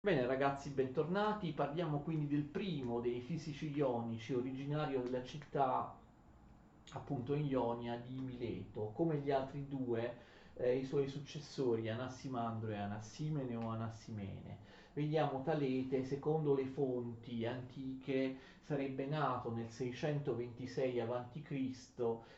Bene ragazzi, bentornati. Parliamo quindi del primo dei fisici ionici, originario della città appunto in Ionia di Mileto. Come gli altri due, i suoi successori Anassimandro e Anassimene o Anassimene. Vediamo Talete, secondo le fonti antiche, sarebbe nato nel 626 a.C.,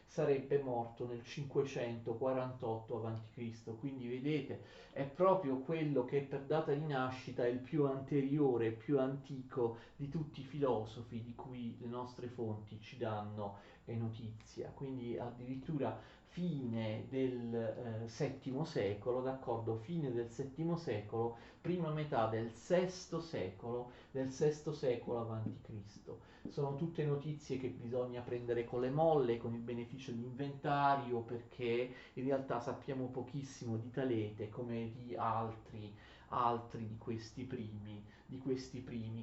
sarebbe morto nel 548 a.C. Quindi vedete, è proprio quello che per data di nascita è il più anteriore, più antico di tutti i filosofi di cui le nostre fonti ci danno notizia. Quindi addirittura fine del VII secolo, d'accordo? Fine del VII secolo, prima metà del VI secolo avanti Cristo. Sono tutte notizie che bisogna prendere con le molle, con il beneficio di inventario, perché in realtà sappiamo pochissimo di Talete come di altri di questi primi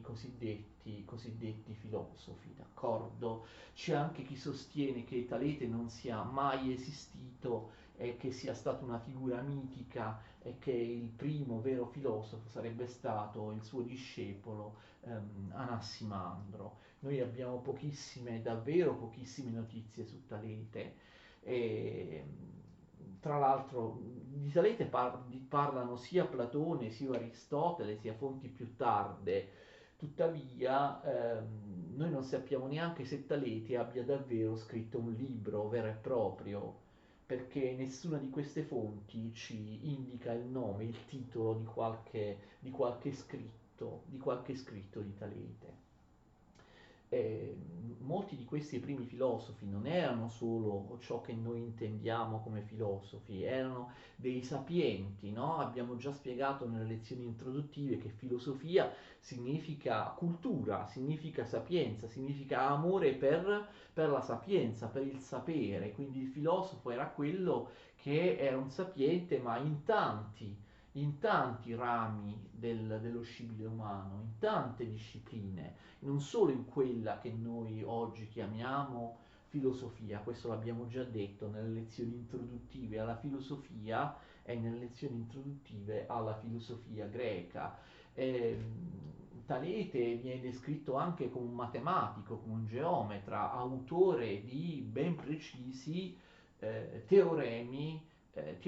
cosiddetti filosofi, d'accordo? C'è anche chi sostiene che Talete non sia mai esistito e che sia stata una figura mitica e che il primo vero filosofo sarebbe stato il suo discepolo Anassimandro. Noi abbiamo pochissime, davvero pochissime notizie su Talete. E, tra l'altro di Talete parlano sia Platone sia Aristotele sia fonti più tarde. Tuttavia, noi non sappiamo neanche se Talete abbia davvero scritto un libro vero e proprio, perché nessuna di queste fonti ci indica il nome, il titolo di qualche scritto di Talete. Molti di questi primi filosofi non erano solo ciò che noi intendiamo come filosofi, erano dei sapienti, no? Abbiamo già spiegato nelle lezioni introduttive che filosofia significa cultura, significa sapienza, significa amore per la sapienza, per il sapere. Quindi il filosofo era quello che era un sapiente, ma in tanti rami dello scibile umano, in tante discipline, non solo in quella che noi oggi chiamiamo filosofia, questo l'abbiamo già detto nelle lezioni introduttive alla filosofia e nelle lezioni introduttive alla filosofia greca. Talete viene descritto anche come un matematico, come un geometra, autore di ben precisi teoremi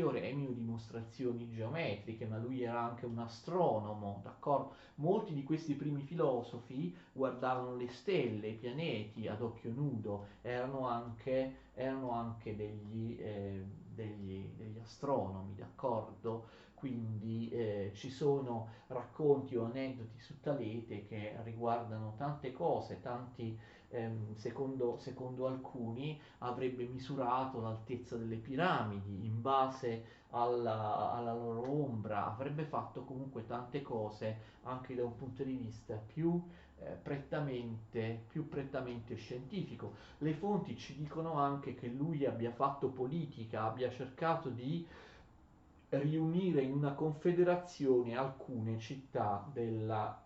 o dimostrazioni geometriche, ma lui era anche un astronomo, d'accordo? Molti di questi primi filosofi guardavano le stelle, i pianeti ad occhio nudo, erano anche degli astronomi, d'accordo? Quindi ci sono racconti o aneddoti su Talete che riguardano tante cose, secondo alcuni avrebbe misurato l'altezza delle piramidi in base alla loro ombra, avrebbe fatto comunque tante cose anche da un punto di vista più prettamente scientifico. Le fonti ci dicono anche che lui abbia fatto politica, abbia cercato di riunire in una confederazione alcune città della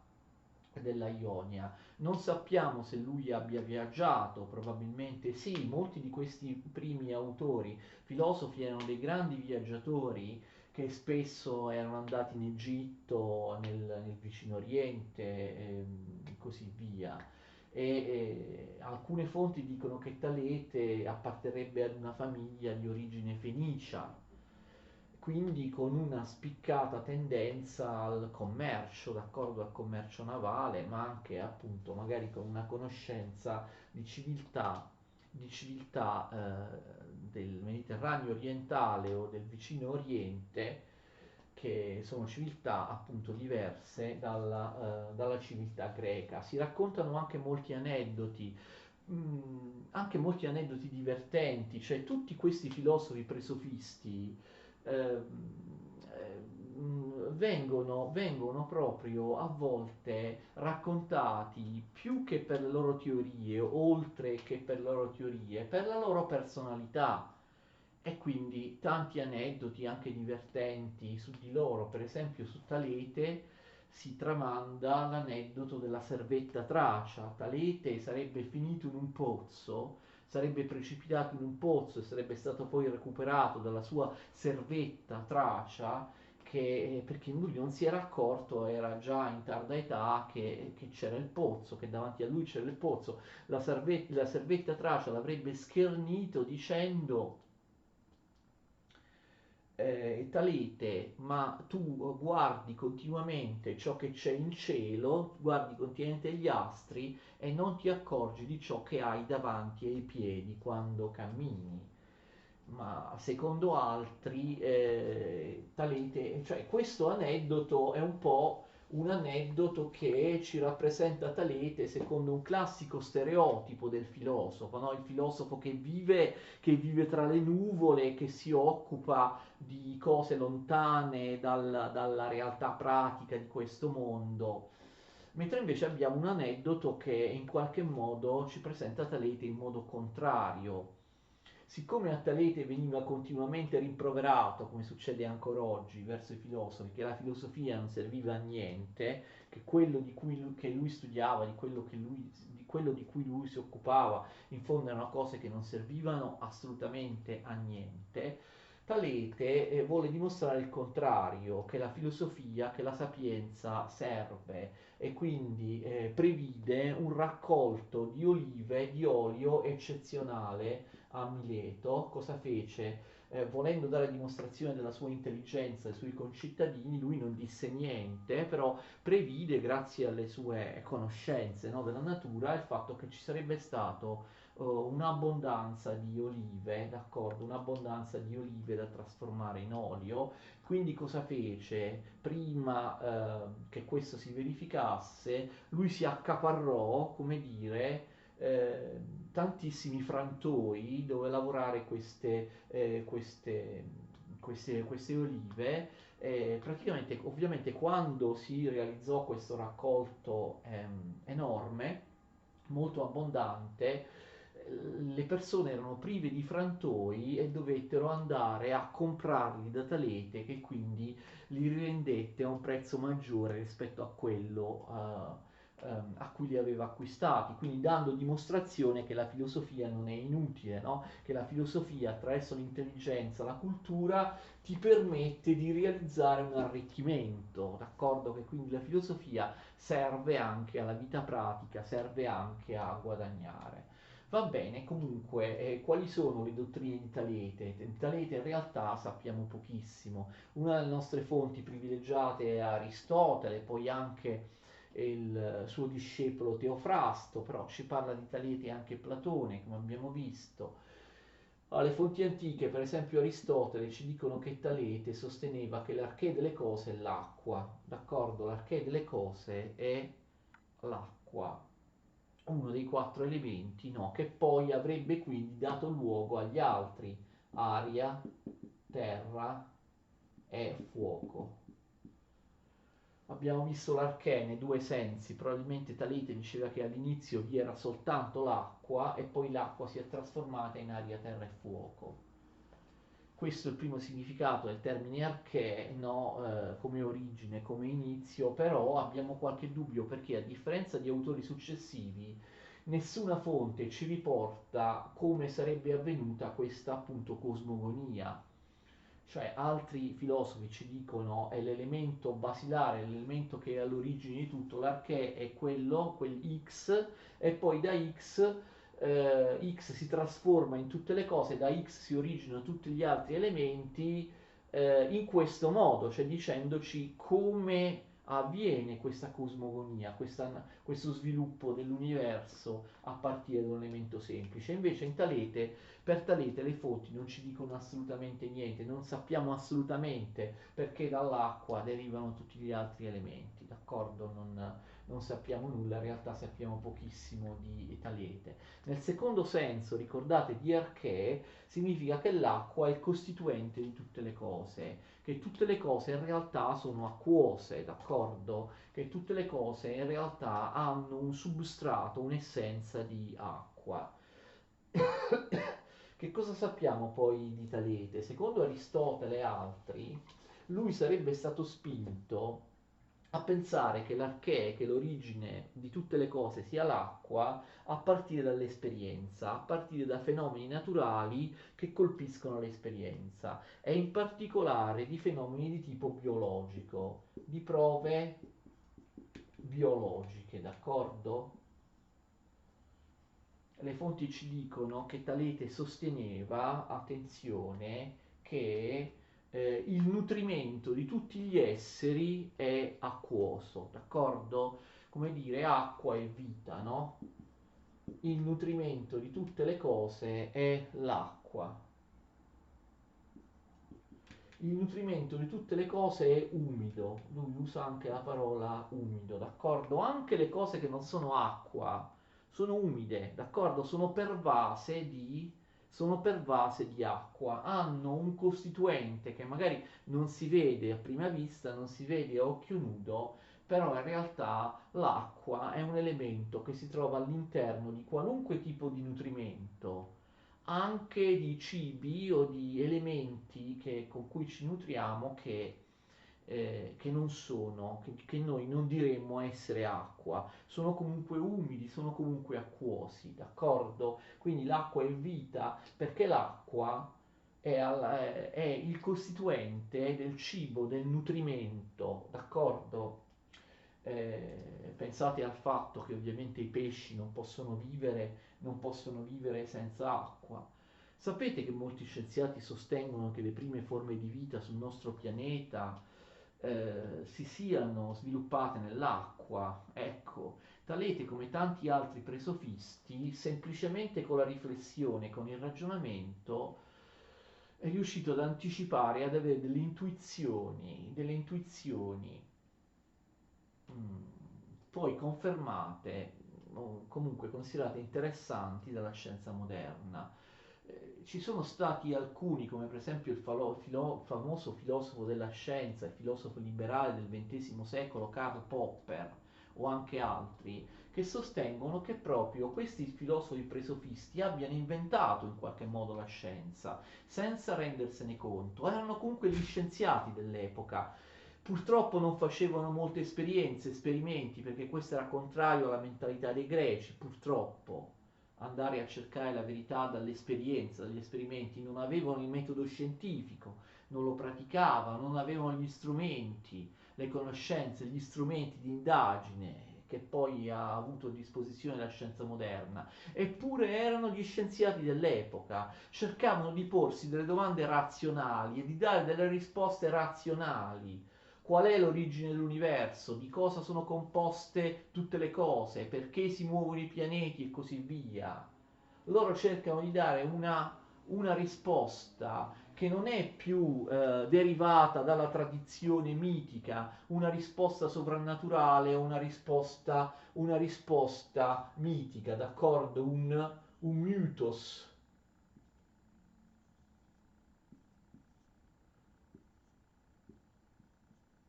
Ionia. Non sappiamo se lui abbia viaggiato, probabilmente sì, molti di questi primi autori, filosofi, erano dei grandi viaggiatori che spesso erano andati in Egitto, nel vicino Oriente e così via. Alcune fonti dicono che Talete apparterrebbe ad una famiglia di origine fenicia, quindi con una spiccata tendenza al commercio, d'accordo, al commercio navale, ma anche appunto magari con una conoscenza di civiltà del Mediterraneo orientale o del vicino Oriente, che sono civiltà appunto diverse dalla civiltà greca. Si raccontano anche molti aneddoti divertenti, cioè tutti questi filosofi presofisti vengono proprio a volte raccontati più che per le loro teorie, oltre che per le loro teorie, per la loro personalità. E quindi tanti aneddoti anche divertenti su di loro, per esempio su Talete si tramanda l'aneddoto della servetta Tracia. Talete sarebbe finito in un pozzo, sarebbe precipitato in un pozzo e sarebbe stato poi recuperato dalla sua servetta Tracia, perché lui non si era accorto, era già in tarda età, che c'era il pozzo, che davanti a lui c'era il pozzo. La servetta Tracia l'avrebbe schernito dicendo: Talete, ma tu guardi continuamente ciò che c'è in cielo, guardi continuamente gli astri e non ti accorgi di ciò che hai davanti ai piedi quando cammini. Ma secondo altri, Talete, cioè questo aneddoto è un po' un aneddoto che ci rappresenta Talete secondo un classico stereotipo del filosofo, no? Il filosofo che vive tra le nuvole, che si occupa di cose lontane dalla realtà pratica di questo mondo. Mentre invece abbiamo un aneddoto che in qualche modo ci presenta Talete in modo contrario. Siccome a Talete veniva continuamente rimproverato, come succede ancora oggi, verso i filosofi, che la filosofia non serviva a niente, che quello che lui studiava, di quello di cui lui si occupava, in fondo erano cose che non servivano assolutamente a niente, Talete vuole dimostrare il contrario, che la filosofia, che la sapienza serve e quindi previde un raccolto di olive di olio eccezionale a Mileto. Cosa fece? Volendo dare dimostrazione della sua intelligenza ai suoi concittadini, lui non disse niente, però previde, grazie alle sue conoscenze, no, della natura, il fatto che ci sarebbe stato un'abbondanza di olive, d'accordo? Un'abbondanza di olive da trasformare in olio. Quindi cosa fece? Prima che questo si verificasse, lui si accaparrò, come dire, eh, tantissimi frantoi dove lavorare queste olive. Praticamente, ovviamente, quando si realizzò questo raccolto enorme, molto abbondante, le persone erano prive di frantoi e dovettero andare a comprarli da Talete, che quindi li rivendette a un prezzo maggiore rispetto a quello a cui li aveva acquistati, quindi dando dimostrazione che la filosofia non è inutile, no? Che la filosofia attraverso l'intelligenza, la cultura ti permette di realizzare un arricchimento, d'accordo? Che quindi la filosofia serve anche alla vita pratica, serve anche a guadagnare. Va bene, comunque, quali sono le dottrine di Talete? Di Talete in realtà sappiamo pochissimo. Una delle nostre fonti privilegiate è Aristotele, poi anche il suo discepolo Teofrasto, però ci parla di Talete anche Platone, come abbiamo visto. Le fonti antiche, per esempio Aristotele, ci dicono che Talete sosteneva che l'archè delle cose è l'acqua, d'accordo? L'archè delle cose è l'acqua, uno dei quattro elementi, no? Che poi avrebbe quindi dato luogo agli altri, aria, terra e fuoco. Abbiamo visto l'archè nei due sensi, probabilmente Talete diceva che all'inizio vi era soltanto l'acqua e poi l'acqua si è trasformata in aria, terra e fuoco. Questo è il primo significato del termine archè, no? Come origine, come inizio, però abbiamo qualche dubbio perché a differenza di autori successivi nessuna fonte ci riporta come sarebbe avvenuta questa appunto cosmogonia. Cioè altri filosofi ci dicono è l'elemento basilare, l'elemento che è all'origine di tutto, l'archè è quello, quel X, e poi da X si trasforma in tutte le cose, da X si originano tutti gli altri elementi in questo modo, cioè dicendoci come avviene questa cosmogonia, questo sviluppo dell'universo a partire da un elemento semplice. Invece per Talete le fonti non ci dicono assolutamente niente, non sappiamo assolutamente perché dall'acqua derivano tutti gli altri elementi, d'accordo? Non sappiamo nulla, in realtà sappiamo pochissimo di Talete. Nel secondo senso, ricordate, di archè significa che l'acqua è il costituente di tutte le cose, che tutte le cose in realtà sono acquose, d'accordo? Che tutte le cose in realtà hanno un substrato, un'essenza di acqua. Che cosa sappiamo poi di Talete? Secondo Aristotele e altri, lui sarebbe stato spinto a pensare che l'archè, che l'origine di tutte le cose sia l'acqua, a partire dall'esperienza, a partire da fenomeni naturali che colpiscono l'esperienza e in particolare di fenomeni di tipo biologico, di prove biologiche, d'accordo? Le fonti ci dicono che Talete sosteneva, attenzione, che il nutrimento di tutti gli esseri è acquoso, d'accordo? Come dire, acqua e vita, no? Il nutrimento di tutte le cose è l'acqua. Il nutrimento di tutte le cose è umido, lui usa anche la parola umido, d'accordo? Anche le cose che non sono acqua sono umide, d'accordo? Sono pervase di acqua, hanno un costituente che magari non si vede a prima vista, non si vede a occhio nudo, però in realtà l'acqua è un elemento che si trova all'interno di qualunque tipo di nutrimento, anche di cibi o di elementi con cui ci nutriamo che non sono, che noi non diremmo essere acqua, sono comunque umidi, sono comunque acquosi, d'accordo? Quindi l'acqua è vita perché l'acqua è il costituente del cibo, del nutrimento, d'accordo? Pensate al fatto che ovviamente i pesci non possono vivere senza acqua. Sapete che molti scienziati sostengono che le prime forme di vita sul nostro pianeta si siano sviluppate nell'acqua? Ecco, Talete, come tanti altri presofisti, semplicemente con la riflessione, con il ragionamento, è riuscito ad anticipare, ad avere delle intuizioni poi confermate o comunque considerate interessanti dalla scienza moderna. Ci sono stati alcuni, come per esempio famoso filosofo della scienza e filosofo liberale del XX secolo, Karl Popper, o anche altri, che sostengono che proprio questi filosofi presofisti abbiano inventato in qualche modo la scienza, senza rendersene conto. Erano comunque gli scienziati dell'epoca. Purtroppo non facevano molte esperienze, esperimenti, perché questo era contrario alla mentalità dei greci, purtroppo. Andare a cercare la verità dall'esperienza, dagli esperimenti, non avevano il metodo scientifico, non lo praticavano, non avevano gli strumenti, le conoscenze, gli strumenti di indagine che poi ha avuto a disposizione la scienza moderna. Eppure erano gli scienziati dell'epoca, cercavano di porsi delle domande razionali e di dare delle risposte razionali. Qual è l'origine dell'universo, di cosa sono composte tutte le cose, perché si muovono i pianeti e così via. Loro cercano di dare una risposta che non è più derivata dalla tradizione mitica, una risposta sovrannaturale, una risposta mitica, d'accordo? Un mythos.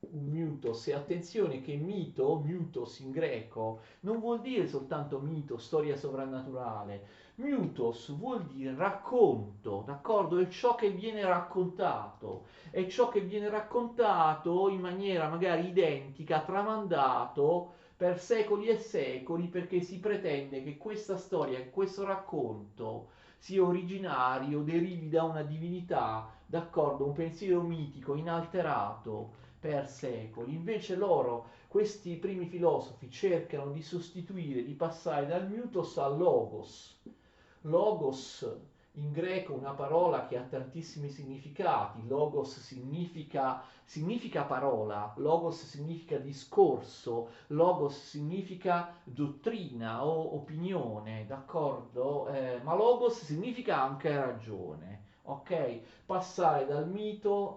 Un mythos, e attenzione che mito, mythos in greco, non vuol dire soltanto mito, storia sovrannaturale. Mythos vuol dire racconto, d'accordo? È ciò che viene raccontato, è ciò che viene raccontato in maniera magari identica, tramandato per secoli e secoli, perché si pretende che questa storia, che questo racconto sia originario, derivi da una divinità, d'accordo? Un pensiero mitico, inalterato per secoli. Invece loro, questi primi filosofi, cercano di sostituire, di passare dal mythos al logos. Logos in greco è una parola che ha tantissimi significati. Logos significa parola, logos significa discorso, logos significa dottrina o opinione, d'accordo? Ma logos significa anche ragione, ok? Passare dal mythos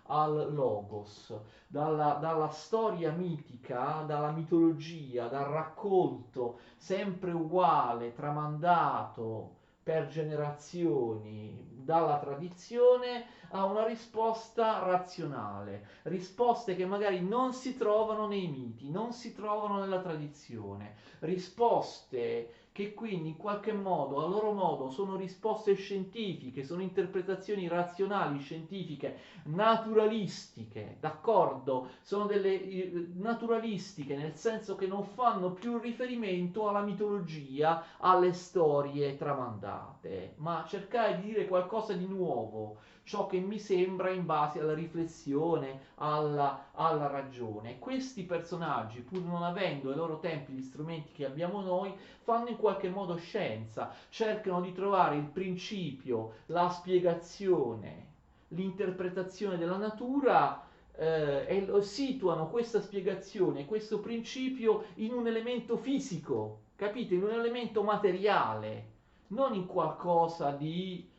al logos, dalla storia mitica, dalla mitologia, dal racconto sempre uguale, tramandato per generazioni, dalla tradizione a una risposta razionale, risposte che magari non si trovano nei miti, non si trovano nella tradizione, risposte che quindi in qualche modo, a loro modo, sono risposte scientifiche, sono interpretazioni razionali, scientifiche, naturalistiche, d'accordo? Sono delle naturalistiche nel senso che non fanno più riferimento alla mitologia, alle storie tramandate, ma cercare di dire qualcosa di nuovo, ciò che mi sembra in base alla riflessione, alla ragione. Questi personaggi, pur non avendo ai loro tempi gli strumenti che abbiamo noi, fanno in qualche modo scienza, cercano di trovare il principio, la spiegazione, l'interpretazione della natura e situano questa spiegazione, questo principio in un elemento fisico, capite? In un elemento materiale, non in qualcosa di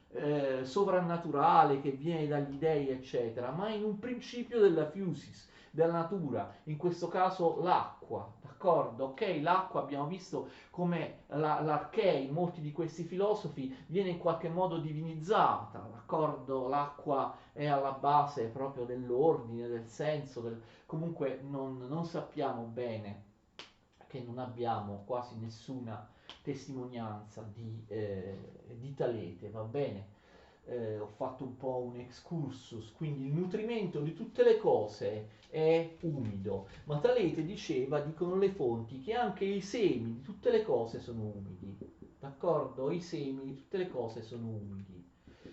sovrannaturale che viene dagli dei, eccetera, ma in un principio della physis, della natura, in questo caso l'acqua, d'accordo? Ok, l'acqua abbiamo visto come l'archè in molti di questi filosofi viene in qualche modo divinizzata, d'accordo? L'acqua è alla base proprio dell'ordine, del senso, comunque non sappiamo bene, che non abbiamo quasi nessuna testimonianza di Talete, va bene? Ho fatto un po' un excursus, quindi il nutrimento di tutte le cose è umido, ma Talete diceva, dicono le fonti, che anche i semi di tutte le cose sono umidi, d'accordo? I semi di tutte le cose sono umidi.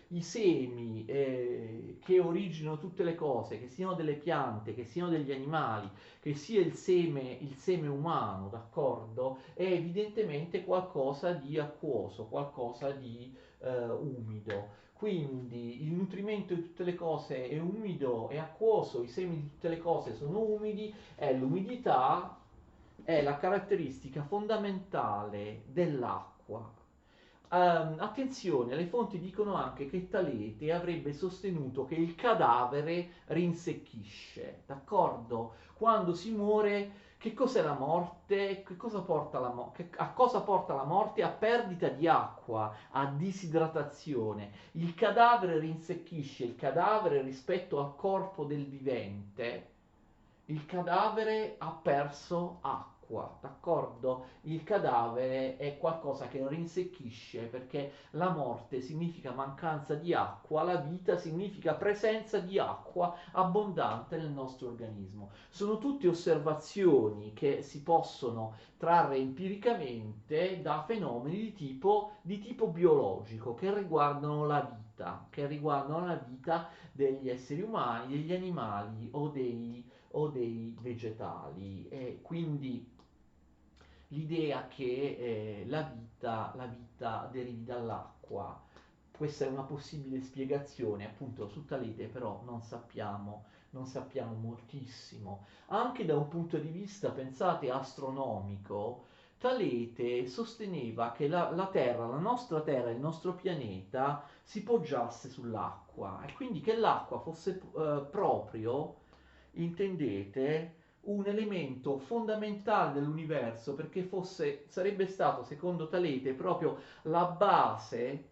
I semi che originano tutte le cose, che siano delle piante, che siano degli animali, che sia il seme umano, d'accordo? È evidentemente qualcosa di acquoso, qualcosa di umido. Quindi il nutrimento di tutte le cose è umido e acquoso, i semi di tutte le cose sono umidi e l'umidità è la caratteristica fondamentale dell'acqua. Attenzione, le fonti dicono anche che Talete avrebbe sostenuto che il cadavere rinsecchisce, d'accordo? Quando si muore, che cos'è la morte? Che cosa porta a cosa porta la morte? A perdita di acqua, a disidratazione. Il cadavere rinsecchisce, il cadavere rispetto al corpo del vivente, il cadavere ha perso acqua, d'accordo? Il cadavere è qualcosa che rinsecchisce perché la morte significa mancanza di acqua, la vita significa presenza di acqua abbondante nel nostro organismo. Sono tutte osservazioni che si possono trarre empiricamente da fenomeni di tipo biologico che riguardano la vita, che riguardano la vita degli esseri umani, degli animali o dei vegetali, e quindi l'idea che la vita derivi dall'acqua. Questa è una possibile spiegazione, appunto su Talete però non sappiamo moltissimo. Anche da un punto di vista, pensate, astronomico, Talete sosteneva che la Terra, la nostra Terra, il nostro pianeta si poggiasse sull'acqua e quindi che l'acqua fosse proprio, intendete, un elemento fondamentale dell'universo perché sarebbe stato, secondo Talete, proprio la base,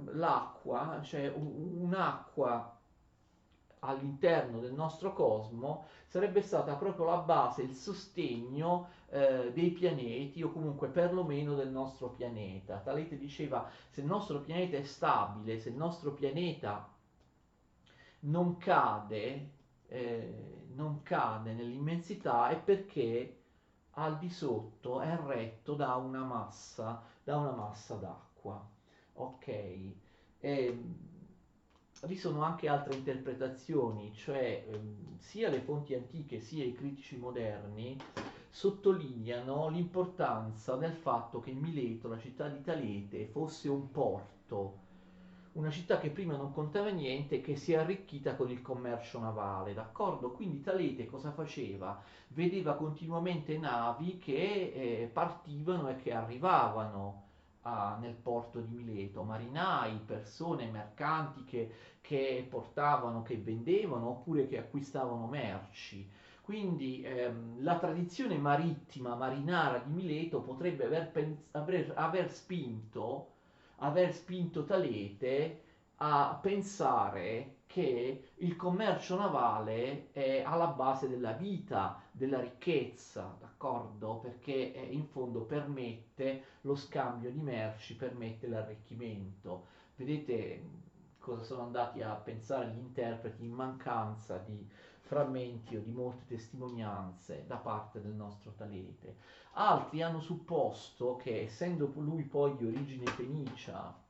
l'acqua, cioè un'acqua all'interno del nostro cosmo, sarebbe stata proprio la base, il sostegno dei pianeti o comunque perlomeno del nostro pianeta. Talete diceva se il nostro pianeta è stabile, se il nostro pianeta non cade, non cade nell'immensità è perché al di sotto è retto da una massa d'acqua. Ok? Vi sono anche altre interpretazioni, cioè sia le fonti antiche sia i critici moderni sottolineano l'importanza del fatto che Mileto, la città di Talete, fosse un porto, una città che prima non contava niente e che si è arricchita con il commercio navale, d'accordo? Quindi Talete cosa faceva? Vedeva continuamente navi che partivano e che arrivavano nel porto di Mileto, marinai, persone, mercanti che portavano, che vendevano oppure che acquistavano merci. Quindi la tradizione marittima, marinara di Mileto potrebbe aver spinto Talete a pensare che il commercio navale è alla base della vita, della ricchezza, d'accordo? Perché in fondo permette lo scambio di merci, permette l'arricchimento. Vedete cosa sono andati a pensare gli interpreti in mancanza di frammenti o di molte testimonianze da parte del nostro Talete. Altri hanno supposto che, essendo lui poi di origine fenicia,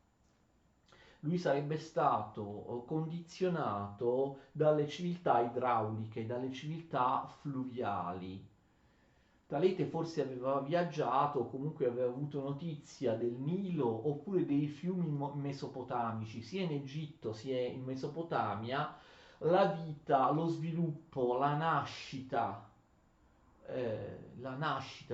lui sarebbe stato condizionato dalle civiltà idrauliche, dalle civiltà fluviali. Talete forse aveva viaggiato o comunque aveva avuto notizia del Nilo oppure dei fiumi mesopotamici, sia in Egitto sia in Mesopotamia, la vita, lo sviluppo, la nascita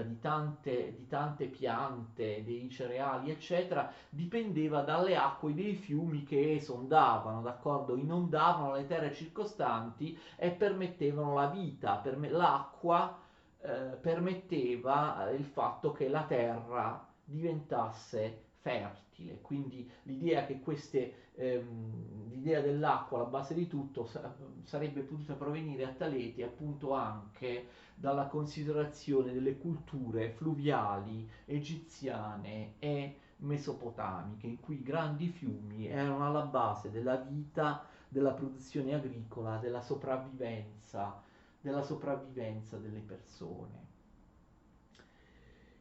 di tante piante, dei cereali, eccetera, dipendeva dalle acque dei fiumi che esondavano, d'accordo? Inondavano le terre circostanti e permettevano la vita, l'acqua permetteva il fatto che la terra diventasse fertile, quindi l'idea che l'idea dell'acqua alla base di tutto sarebbe potuta provenire a Talete appunto anche dalla considerazione delle culture fluviali egiziane e mesopotamiche, in cui i grandi fiumi erano alla base della vita, della produzione agricola, della sopravvivenza delle persone.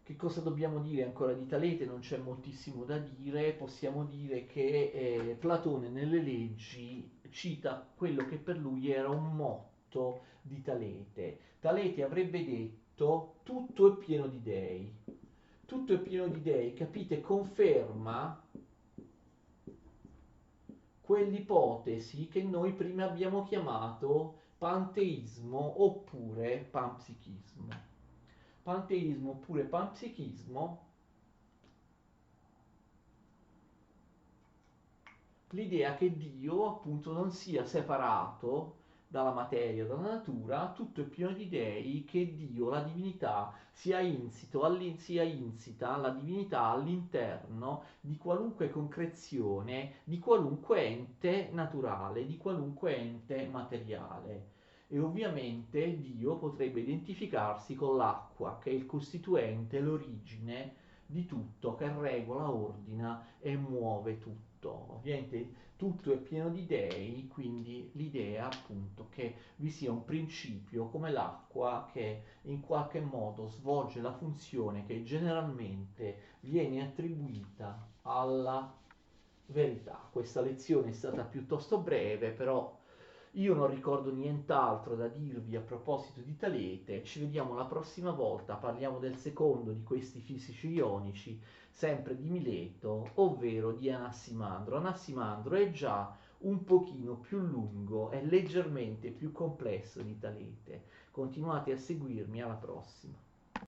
Che cosa dobbiamo dire ancora di Talete? Non c'è moltissimo da dire, possiamo dire che Platone nelle leggi cita quello che per lui era un motto di Talete. Talete avrebbe detto tutto è pieno di dei. Tutto è pieno di dei, capite? Conferma quell'ipotesi che noi prima abbiamo chiamato panteismo oppure panpsichismo. Panteismo oppure panpsichismo, l'idea che Dio appunto non sia separato dalla materia, dalla natura, tutto è pieno di dei, che Dio, la divinità, sia insita la divinità all'interno di qualunque concrezione, di qualunque ente naturale, di qualunque ente materiale. E ovviamente Dio potrebbe identificarsi con l'acqua, che è il costituente, l'origine di tutto, che regola, ordina e muove tutto. Ovviamente tutto è pieno di dei, quindi l'idea appunto che vi sia un principio come l'acqua che in qualche modo svolge la funzione che generalmente viene attribuita alla verità. Questa lezione è stata piuttosto breve, però io non ricordo nient'altro da dirvi a proposito di Talete. Ci vediamo la prossima volta, parliamo del secondo di questi fisici ionici, sempre di Mileto, ovvero di Anassimandro. Anassimandro è già un pochino più lungo e leggermente più complesso di Talete. Continuate a seguirmi, alla prossima.